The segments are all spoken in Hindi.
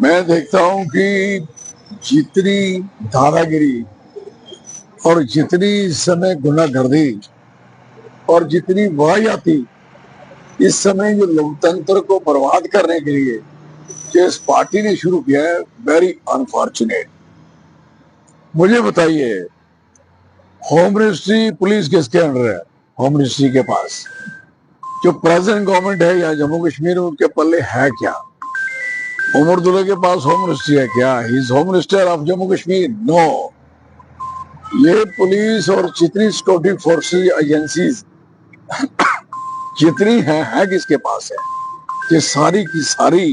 मैं देखता हूं कि जितनी दादागिरी और जितनी इस समय गुंडागर्दी और जितनी वाहियाती इस समय जो लोकतंत्र को बर्बाद करने के लिए जो इस पार्टी ने शुरू किया है, वेरी अनफॉर्चुनेट। मुझे बताइए, होम मिनिस्ट्री पुलिस किसके अंडर है? होम मिनिस्ट्री के पास जो प्रेजेंट गवर्नमेंट है या जम्मू कश्मीर, उनके पल्ले है क्या? उमर अब्दुल्ला के पास होम मिनिस्ट्री है क्या? He is home minister of Jammu Kashmir? No. ये पुलिस और जितनी सिक्योरिटी फोर्सेस एजेंसीज जितनी है किसके पास है? ये सारी की सारी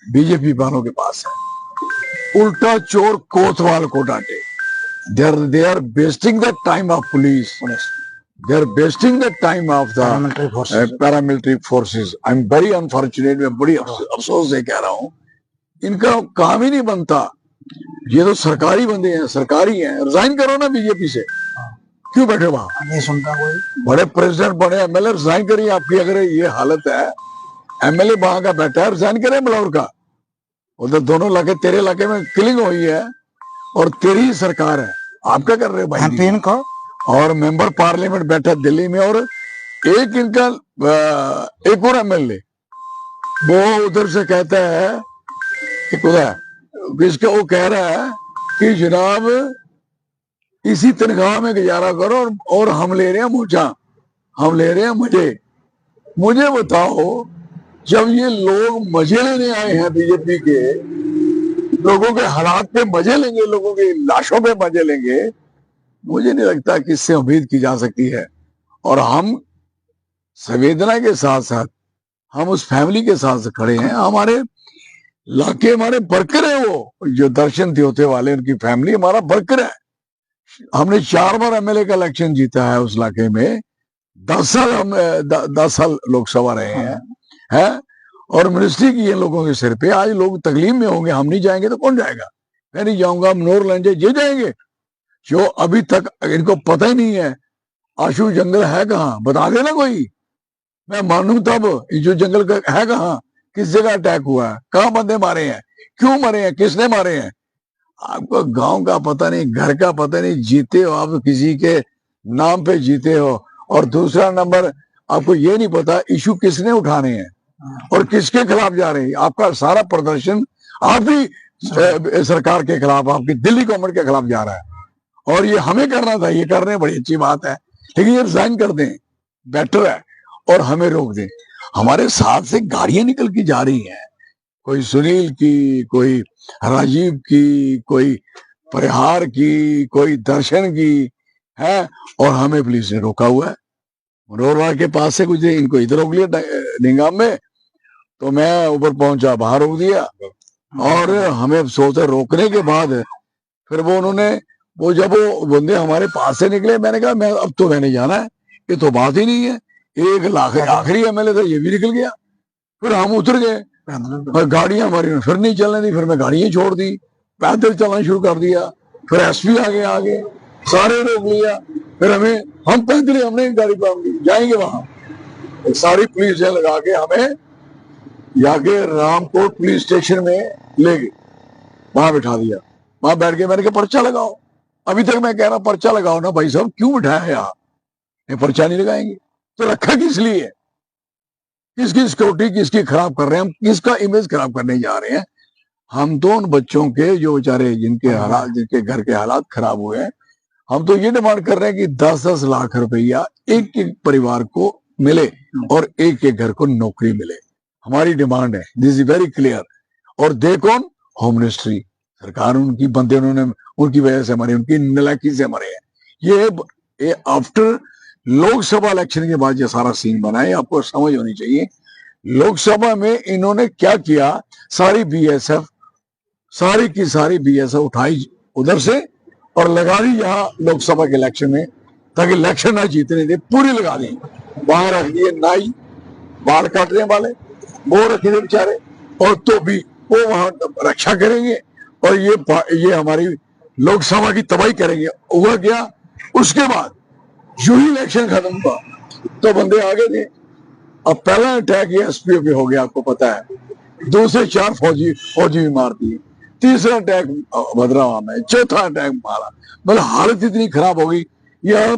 बीजेपी वालों के पास है। उल्टा चोर कोतवाल को डांटे। they are wasting the time of police. They are wasting the time of the paramilitary forces. I'm very unfortunate. मैं बड़ी अफसोस से कह रहा हूँ, इनका काम ही नहीं बनता। ये तो सरकारी बंदे हैं, सरकारी हैं। रिजाइन करो ना बीजेपी से, क्यों बैठे वहां? नहीं सुनता कोई। बड़े प्रेसिडेंट, बड़े एमएलए रिजाइन करिए। आपकी अगर ये हालत है, एमएलए वहां का बैठा है, रिजाइन करे बलौर का। उधर दोनों इलाके, तेरे इलाके में किलिंग हुई है और तेरी ही सरकार है। आप क्या कर रहे हो भाई? एमपी का और मेंबर पार्लियामेंट बैठा दिल्ली में, और एक इनका एक और एमएलए वो उधर से कहता है कि किसका, वो कह रहा है कि जनाब इसी तनख्वाह में गुजारा करो और हम ले रहे हैं मुझा, हम ले रहे हैं मजे। मुझे बताओ, जब ये लोग मजे लेने आए हैं बीजेपी के, लोगों के हालात पे मजे लेंगे, लोगों की लाशों पे मजे लेंगे, मुझे नहीं लगता कि इससे उम्मीद की जा सकती है। और हम संवेदना के साथ साथ हम उस फैमिली के साथ खड़े हैं। हमारे इलाके, हमारे वर्कर है, वो जो दर्शन द्योते वाले, उनकी फैमिली हमारा वर्कर है। हमने 4 बार एमएलए का इलेक्शन जीता है उस इलाके में। 10 साल हम 10 साल लोकसभा रहे हैं, है? और मिनिस्ट्री की है लोगों के सिर पे। आज लोग तकलीफ में होंगे, हम नहीं जाएंगे तो कौन जाएगा? मैं नहीं जाऊंगा, मनोहर लाल ये जाएंगे जो अभी तक इनको पता ही नहीं है आशु जंगल है कहाँ, बता देना कोई। मैं मानू तब जो जंगल का है कहाँ, किस जगह अटैक हुआ है, कहाँ बंदे मारे हैं, क्यों मारे हैं, किसने मारे हैं? आपको गांव का पता नहीं, घर का पता नहीं। जीते हो आप किसी के नाम पे जीते हो, और दूसरा नंबर आपको ये नहीं पता इशू किसने उठाने हैं और किसके खिलाफ जा रहे हैं। आपका सारा प्रदर्शन आप ही सरकार के खिलाफ, आपकी दिल्ली गवर्नमेंट के खिलाफ जा रहा है। और ये हमें करना था, ये कर रहे हैं, बड़ी अच्छी बात है, लेकिन ये रिजाइन कर दें, बेटर है, और हमें रोक दें। हमारे साथ से गाड़ियां निकल के जा रही हैं, कोई सुनील की, कोई राजीव की, कोई परिहार की, कोई दर्शन की है, और हमें पुलिस ने रोका हुआ है। मनोहर के पास से कुछ इनको इधर रोक लिया निंगाम में, तो मैं ऊपर पहुंचा, बाहर रोक दिया। और हमें अफसोस है, रोकने के बाद फिर वो उन्होंने, वो जब वो बंदे हमारे पास से निकले, मैंने कहा मैं अब तो मैंने जाना है, ये तो बात ही नहीं है। 1 लाख आखिरी एमएलए था, ये भी निकल गया। फिर हम उतर गए और गाड़ियां हमारी फिर नहीं चलने दी, फिर मैं गाड़ियां छोड़ दी, पैदल चलना शुरू कर दिया। फिर एसपी आगे सारे रोक लिया। फिर हम पैदल, हमने गाड़ी पर जाएंगे वहां, सारी पुलिस लगा के हमें जाके रामकोट पुलिस स्टेशन में ले गए, वहां बिठा दिया। वहां बैठ के मैंने कहा पर्चा लगाओ। अभी तक मैं कह रहा पर्चा लगाओ ना भाई साहब, क्यों बिठाया यहाँ? ये पर्चा नहीं लगाएंगे तो रखा किस लिए? किसकी सिक्योरिटी किसकी खराब कर रहे हैं हम? किसका इमेज खराब करने जा रहे हैं? हम तो उन बच्चों के जो बेचारे जिनके हालात, जिनके घर के हालात खराब हुए हैं, हम तो ये डिमांड कर रहे हैं कि 10-10 लाख रुपया एक एक परिवार को मिले और एक एक घर को नौकरी मिले। हमारी डिमांड है, दिस इज वेरी क्लियर। और दे कौन? होम मिनिस्ट्री, सरकार उनकी बंदे, उन्होंने उनकी वजह से मरे, उनकी नालायकी से मरे हैं। ये आफ्टर लोकसभा इलेक्शन के बाद ये सारा सीन बना है, आपको समझ होनी चाहिए। लोकसभा में इन्होंने क्या किया, सारी बीएसएफ, सारी की सारी बीएसएफ उठाई उधर से और लगा दी यहाँ लोकसभा के इलेक्शन में, ताकि इलेक्शन ना जीतने दे, पूरी लगा दी। वहां रख दिए नाई, बाल काटने वाले, वो रखे थे बेचारे, और तो भी वो वहां रक्षा करेंगे और ये हमारी लोकसभा की तबाही करेंगे। हुआ क्या, उसके बाद जो ही इलेक्शन खत्म हुआ तो बंदे आगे थे। अब पहला अटैक ये एसपीओ पे हो गया, आपको पता है दूसरे 4 फौजी भी मार दिए, तीसरा अटैक भद्रवाह में, चौथा अटैक मारा। मतलब हालत इतनी खराब हो गई। यहाँ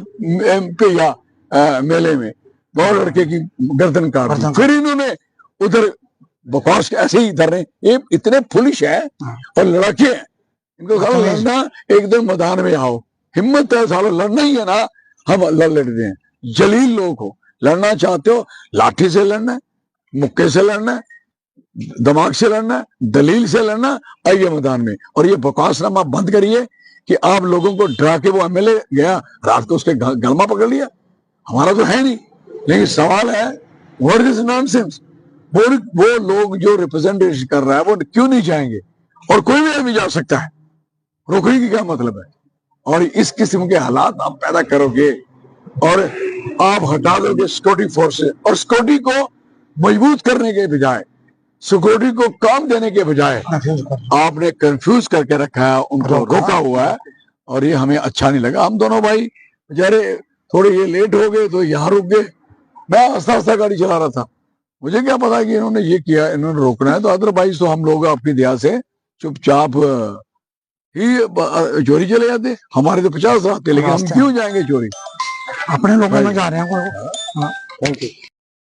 पे या मेले में बहुत लड़के की गर्दन काट दी। फिर इन्होंने उधर बकवास ऐसे ही धरने, ये इतने पुलिस है और लड़के हैं, इनको सालों लड़ना, एक दिन मैदान में आओ, हिम्मत है सालों लड़ना ही है ना, हम लड़ लेते हैं। जलील लोग हो, लड़ना चाहते हो लाठी से लड़ना है, मुक्के से लड़ना है, दिमाग से लड़ना है, दलील से लड़ना, आइए मैदान में। और ये बकवासनामा बंद करिए कि आप लोगों को डरा के, वो एमएलए गया रात को उसके गलमा पकड़ लिया, हमारा तो है नहीं। लेकिन सवाल है व्हाट इज नॉनसेंस, वो लोग जो रिप्रेजेंटेशन कर रहा है वो क्यों नहीं जाएंगे, और कोई भी आदमी जा सकता है, रोकने की क्या मतलब है। और इस किस्म के हालात आप पैदा करोगे और आप हटा दोगे सिक्योरिटी फोर्स से, और सिक्योरिटी को मजबूत करने के बजाय, सिक्योरिटी को काम देने के बजाय आपने कंफ्यूज करके रखा है, उनको रोका हुआ है, और ये हमें अच्छा नहीं लगा। हम दोनों भाई बेचारे थोड़े ये लेट हो गए तो यहाँ रुक गए, मैं आस्ता आस्ता गाड़ी चला रहा था, मुझे क्या पता कि इन्होंने ये किया, इन्होंने रोकना है। तो अदरवाइज तो हम लोग अपनी दया से चुपचाप ही चोरी चले जाते, हमारे तो 50 आते, लेकिन हम क्यों जाएंगे चोरी, अपने लोगों में जा रहे हैं। Thank you.